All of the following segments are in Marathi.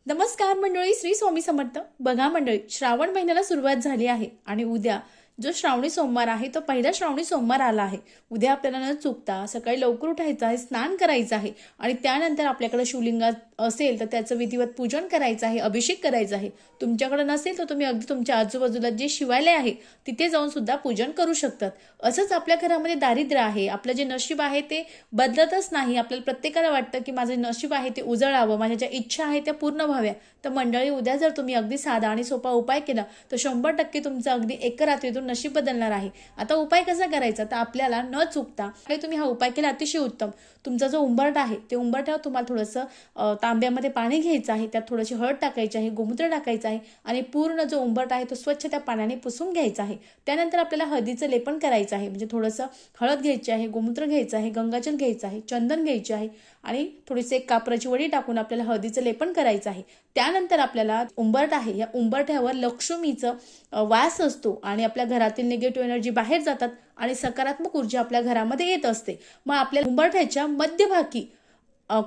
नमस्कार मंडळी, श्री स्वामी समर्थ. बघा मंडळी, श्रावण महिन्याला सुरुवात झाली आहे आणि उद्या जो श्रावणी सोमवार आहे तो पहिला श्रावणी सोमवार आला आहे. उद्या आपल्याला न चुकता सकाळी लवकर उठायचं आहे, स्नान करायचं आहे आणि त्यानंतर आपल्याकडे शिवलिंगात असेल तर त्याचं विधिवत पूजन करायचं आहे, अभिषेक करायचा आहे. तुमच्याकडे नसेल तर तुम्ही अगदी तुमच्या आजूबाजूला जे शिवालय आहे तिथे जाऊन सुद्धा पूजन करू शकतात. असंच आपल्या घरामध्ये दारिद्र्य आहे, आपलं जे नशीब आहे ते बदलतच नाही. आपल्याला प्रत्येकाला वाटतं की माझे नशीब आहे ते उजळावं, माझ्या ज्या इच्छा आहेत त्या पूर्ण व्हाव्या. तर मंडळी, उद्या जर तुम्ही अगदी साधा आणि सोपा उपाय केला तर 100% तुमचं अगदी एका रात्रीतून नशीब बदलणार आहे. आता उपाय कसा करायचा, तर आपल्याला न चुकता तुम्ही हा उपाय केला अतिशय उत्तम. तुमचा जो उंबरठा आहे ते उंबरठ्यावर तुम्हाला थोडंसं तांब्यामध्ये पाणी घ्यायचं आहे, त्यात थोडीशी हळद टाकायची आहे, गोमूत्र टाकायचं आहे आणि पूर्ण जो उंबरठा आहे तो स्वच्छ त्या पाण्याने पुसून घ्यायचा आहे. त्यानंतर आपल्याला हळदीचं लेपन करायचं आहे. म्हणजे थोडंसं हळद घ्यायची आहे, गोमूत्र घ्यायचं आहे, गंगाजल घ्यायचं आहे, चंदन घ्यायचे आहे आणि थोडीशी एक कापराची वडी टाकून आपल्याला हळदीचं लेपन करायचं आहे. त्यानंतर आपल्याला उंबरठा आहे, या उंबरठ्यावर लक्ष्मीचं वास असतो आणि आपल्या घरातील निगेटिव्ह एनर्जी बाहेर जातात आणि सकारात्मक ऊर्जा आपल्या घरामध्ये येत असते. मग आपल्या उंबरठ्याच्या मध्यभागी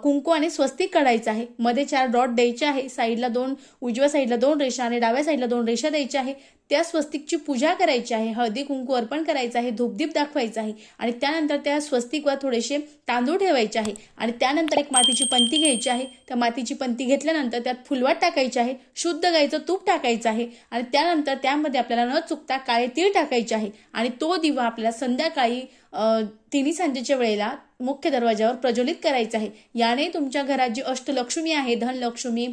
कुंकू आणि स्वस्तिक काढायचं आहे. मध्ये 4 डॉट द्यायचे आहे. साईडला 2, उजव्या साईडला 2 रेषा आणि डाव्या साईडला 2 रेषा द्यायच्या आहे. त्या स्वस्तिकची पूजा करायची आहे, हळदी कुंकू अर्पण करायचं आहे, धूपदीप दाखवायचा आहे आणि त्यानंतर त्या स्वस्तिकवर थोडेसे तांदूळ ठेवायचे आहे आणि त्यानंतर एक मातीची पंती घ्यायची आहे. त्या मातीची पंती घेतल्यानंतर त्यात फुलवाट टाकायची आहे, शुद्ध गाईचं तूप टाकायचं आहे आणि त्यानंतर त्यामध्ये आपल्याला न चुकता काळे तीळ टाकायचे आहे आणि तो दिवा आपल्याला संध्याकाळी 3 सांजेच्या वेळेला मुख्य दरवाजावर प्रज्वलित करायचं आहे. याने तुमच्या घरात जी अष्टलक्ष्मी आहे, धनलक्ष्मी,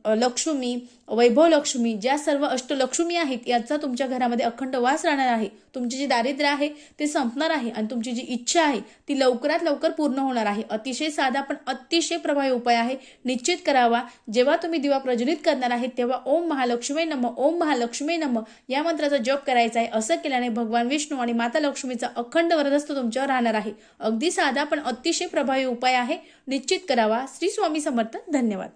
लक्ष्मी, वैभव लक्ष्मी, ज्या सर्व अष्टलक्ष्मी आहेत याचा तुमच्या घरामध्ये अखंड वास राहणार आहे. तुमचे जे दारिद्र्य आहे ते संपणार आहे आणि तुमची जी इच्छा आहे ती लवकरात लवकर पूर्ण होणार आहे. अतिशय साधा पण अतिशय प्रभावी उपाय आहे, निश्चित करावा. जेव्हा तुम्ही दिवा प्रज्वलित करणार आहे तेव्हा ओम महालक्ष्मी नमः, ओम महालक्ष्मी नमः या मंत्राचा जप करायचा आहे. असं केल्याने भगवान विष्णू आणि माता लक्ष्मीचा अखंड वरदहस्त तुमच्यावर राहणार आहे. अगदी साधा पण अतिशय प्रभावी उपाय आहे, निश्चित करावा. श्री स्वामी समर्थ. धन्यवाद.